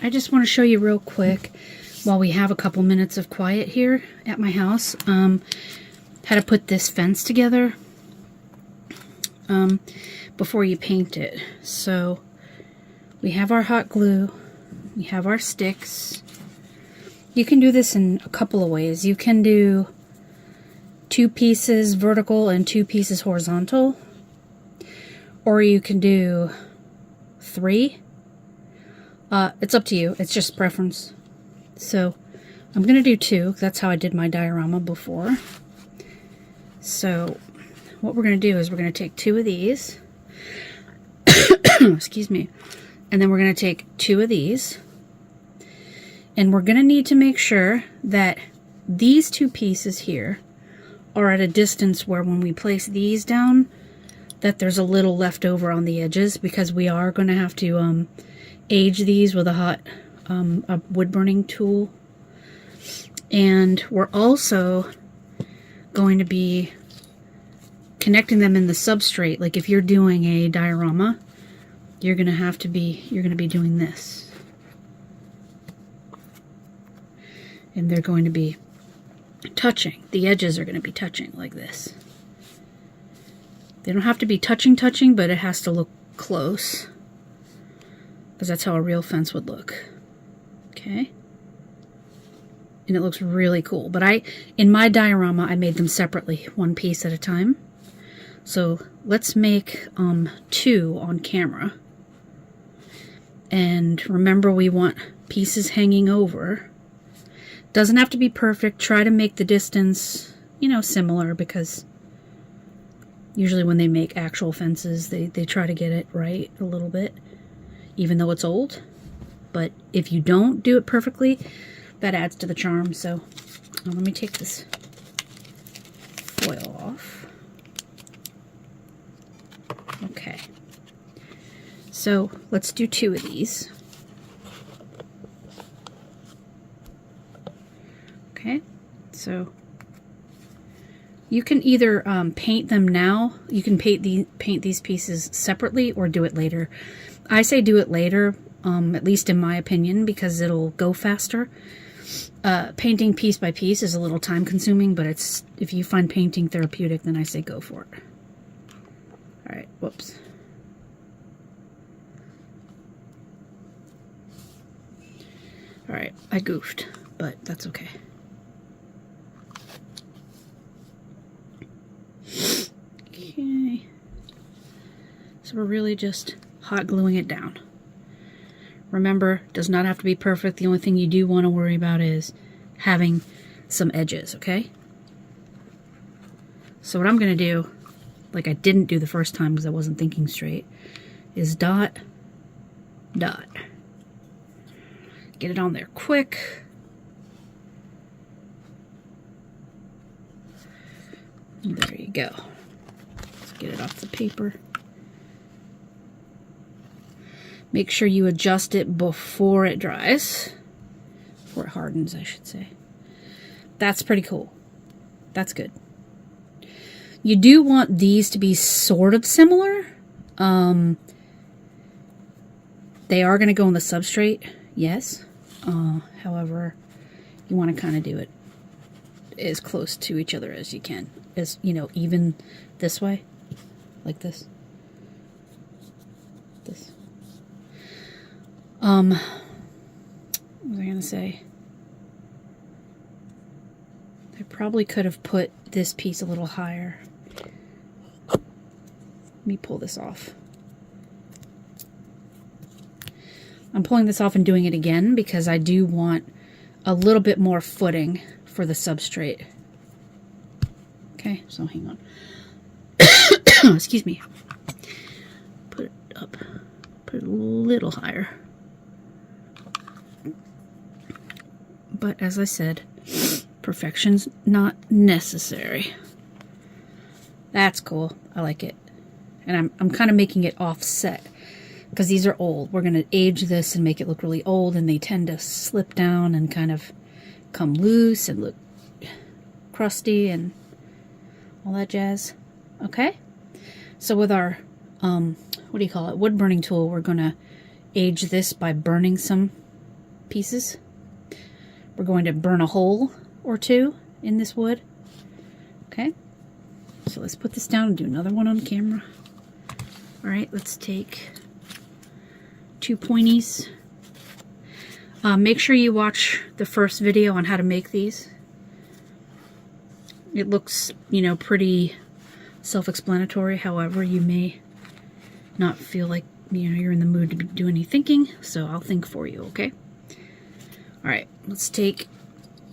I just want to show you real quick, while we have a couple minutes of quiet here at my house, how to put this fence together before you paint it. So we have our hot glue, we have our sticks. You can do this in a couple of ways. You can do 2 pieces vertical and 2 pieces horizontal, or you can do 3. It's up to you. It's just preference. So I'm going to do 2. That's how I did my diorama before. So what we're going to do is we're going to take 2 of these. Excuse me. And then we're going to take 2 of these. And we're going to need to make sure that these 2 pieces here are at a distance where when we place these down, that there's a little left over on the edges, because we are going to have to age these with a wood burning tool. And we're also going to be connecting them in the substrate. Like if you're doing a diorama, you're going to be doing this. And they're going to be touching. The edges are going to be touching like this. They don't have to be touching, but it has to look close, because that's how a real fence would look. Okay? And it looks really cool. But in my diorama, I made them separately, 1 piece at a time. So let's make 2 on camera. And remember, we want pieces hanging over. Doesn't have to be perfect. Try to make the distance, similar, because usually when they make actual fences, they try to get it right a little bit, even though it's old. But if you don't do it perfectly, that adds to the charm. So let me take this foil off. Okay. So let's do 2 of these. Okay. So you can either paint them now. You can paint these pieces separately, or do it later. I say do it later, at least in my opinion, because it'll go faster. Painting piece by piece is a little time consuming, but if you find painting therapeutic, then I say go for it. Alright, whoops. Alright, I goofed, but that's okay. Okay. So we're really just hot gluing it down. Remember, it does not have to be perfect. The only thing you do want to worry about is having some edges, okay? So what I'm going to do, like I didn't do the first time because I wasn't thinking straight, is dot, dot. Get it on there quick. There you go. Let's get it off the paper. Make sure you adjust it before it dries. Before it hardens, I should say. That's pretty cool. That's good. You do want these to be sort of similar. They are going to go on the substrate, yes. However, you want to kind of do it as close to each other as you can. As, even this way. Like this. This. What was I going to say? I probably could have put this piece a little higher. Let me pull this off. I'm pulling this off and doing it again because I do want a little bit more footing for the substrate. Okay, so hang on. Excuse me. Put it up. Put it a little higher. But as I said, perfection's not necessary. That's cool. I like it. And I'm kind of making it offset because these are old. We're going to age this and make it look really old, and they tend to slip down and kind of come loose and look crusty and all that jazz. Okay? So with our, wood burning tool, we're going to age this by burning some pieces. We're going to burn a hole or two in this wood. Okay, so let's put this down and do another one on camera. All right, let's take 2 pointies. Make sure you watch the first video on how to make these. It looks, you know, pretty self-explanatory. However, you may not feel like, you know, you're in the mood to do any thinking, so I'll think for you, okay? All right, let's take,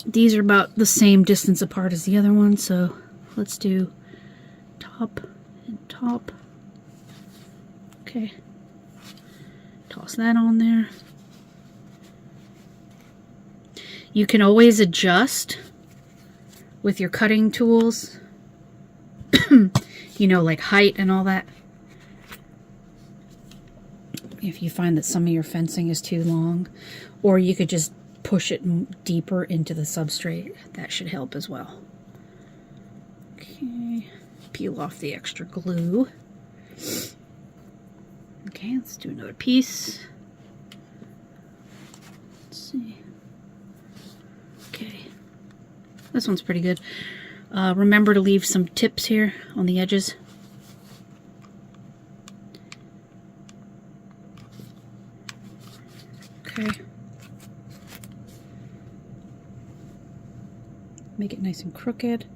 these are about the same distance apart as the other one, so let's do top and top. Okay, toss that on there. You can always adjust with your cutting tools, you know, like height and all that. If you find that some of your fencing is too long, or you could just push it deeper into the substrate. That should help as well. Okay, peel off the extra glue. Okay, let's do another piece. Let's see. Okay, this one's pretty good. Remember to leave some tips here on the edges. Okay. Make it nice and crooked.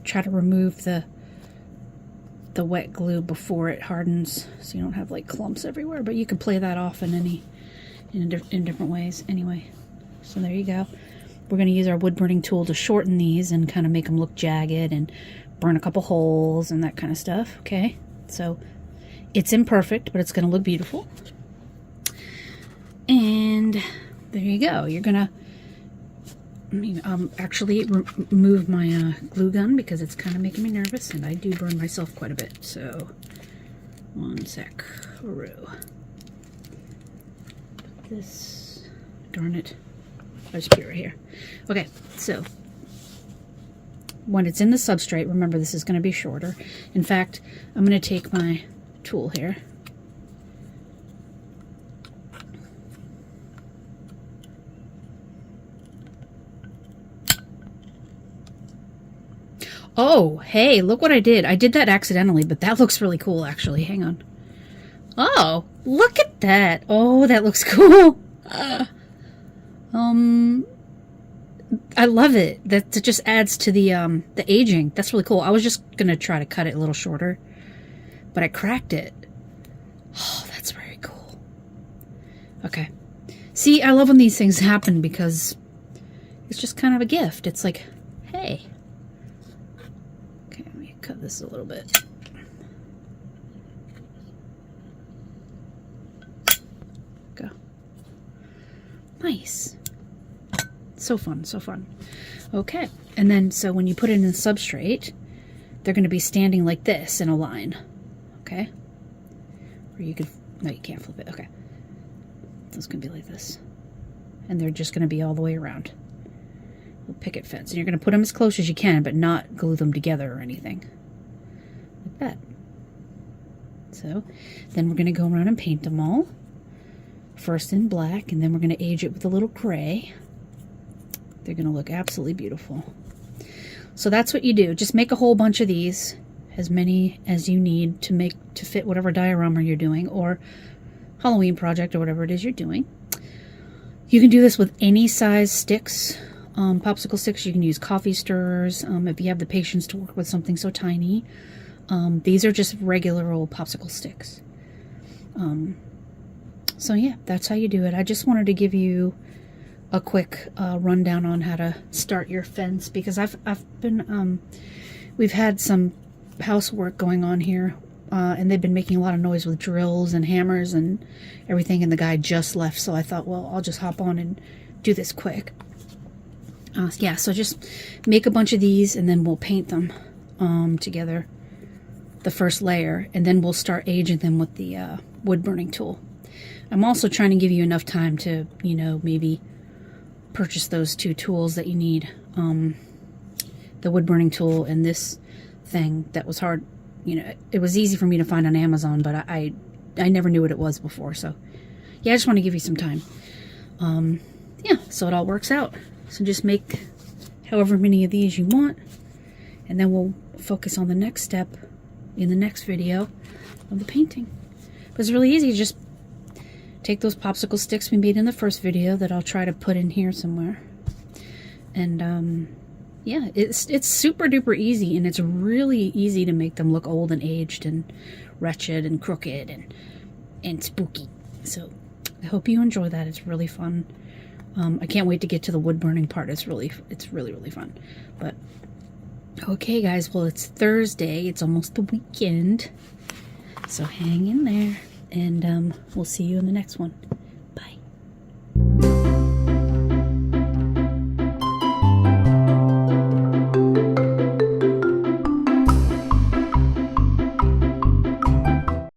Try to remove the wet glue before it hardens, so you don't have like clumps everywhere. But you can play that off in different ways. Anyway, so there you go. We're going to use our wood burning tool to shorten these and kind of make them look jagged and burn a couple holes and that kind of stuff. Okay, so it's imperfect, but it's going to look beautiful. And there you go. You're going to actually remove my glue gun because it's kind of making me nervous, and I do burn myself quite a bit. So, one sec. Put this, darn it. I'll just put it right here. Okay, so when it's in the substrate, remember this is going to be shorter. In fact, I'm going to take my tool here. Oh, hey, look what I did. I did that accidentally, but that looks really cool, actually. Hang on. Oh, look at that. Oh, that looks cool. I love it. That just adds to the aging. That's really cool. I was just going to try to cut it a little shorter, but I cracked it. Oh, that's very cool. Okay. See, I love when these things happen because it's just kind of a gift. It's like, hey. Okay, let me cut this a little bit. Go. Nice. So fun, so fun. Okay, and then so when you put it in the substrate, they're going to be standing like this in a line. Okay? Or you could, no, you can't flip it. Okay. So it's going to be like this. And they're just going to be all the way around. A picket fence. And you're going to put them as close as you can, but not glue them together or anything. Like that. So, then we're going to go around and paint them all. First in black, and then we're going to age it with a little gray. They're going to look absolutely beautiful. So that's what you do. Just make a whole bunch of these, as many as you need to fit whatever diorama you're doing, or Halloween project, or whatever it is you're doing. You can do this with any size sticks, popsicle sticks. You can use coffee stirrers if you have the patience to work with something so tiny. These are just regular old popsicle sticks. So yeah, that's how you do it. I just wanted to give you a quick rundown on how to start your fence, because I've been we've had some housework going on here, and they've been making a lot of noise with drills and hammers and everything, and the guy just left, so I thought, well, I'll just hop on and do this quick. Yeah, so just make a bunch of these, and then we'll paint them together, the first layer, and then we'll start aging them with the wood burning tool. I'm also trying to give you enough time to, you know, maybe purchase those two tools that you need, the wood burning tool and this thing that was hard. You know, it was easy for me to find on Amazon, but I I never knew what it was before. So yeah, I just want to give you some time. Yeah, so it all works out. So just make however many of these you want, and then we'll focus on the next step in the next video of the painting. But it's really easy. Just take those popsicle sticks we made in the first video that I'll try to put in here somewhere. And yeah, it's super duper easy, and it's really easy to make them look old and aged and wretched and crooked and spooky. So I hope you enjoy that. It's really fun. I can't wait to get to the wood burning part. It's really fun. But okay, guys, well, it's Thursday. It's almost the weekend. So hang in there, and we'll see you in the next one.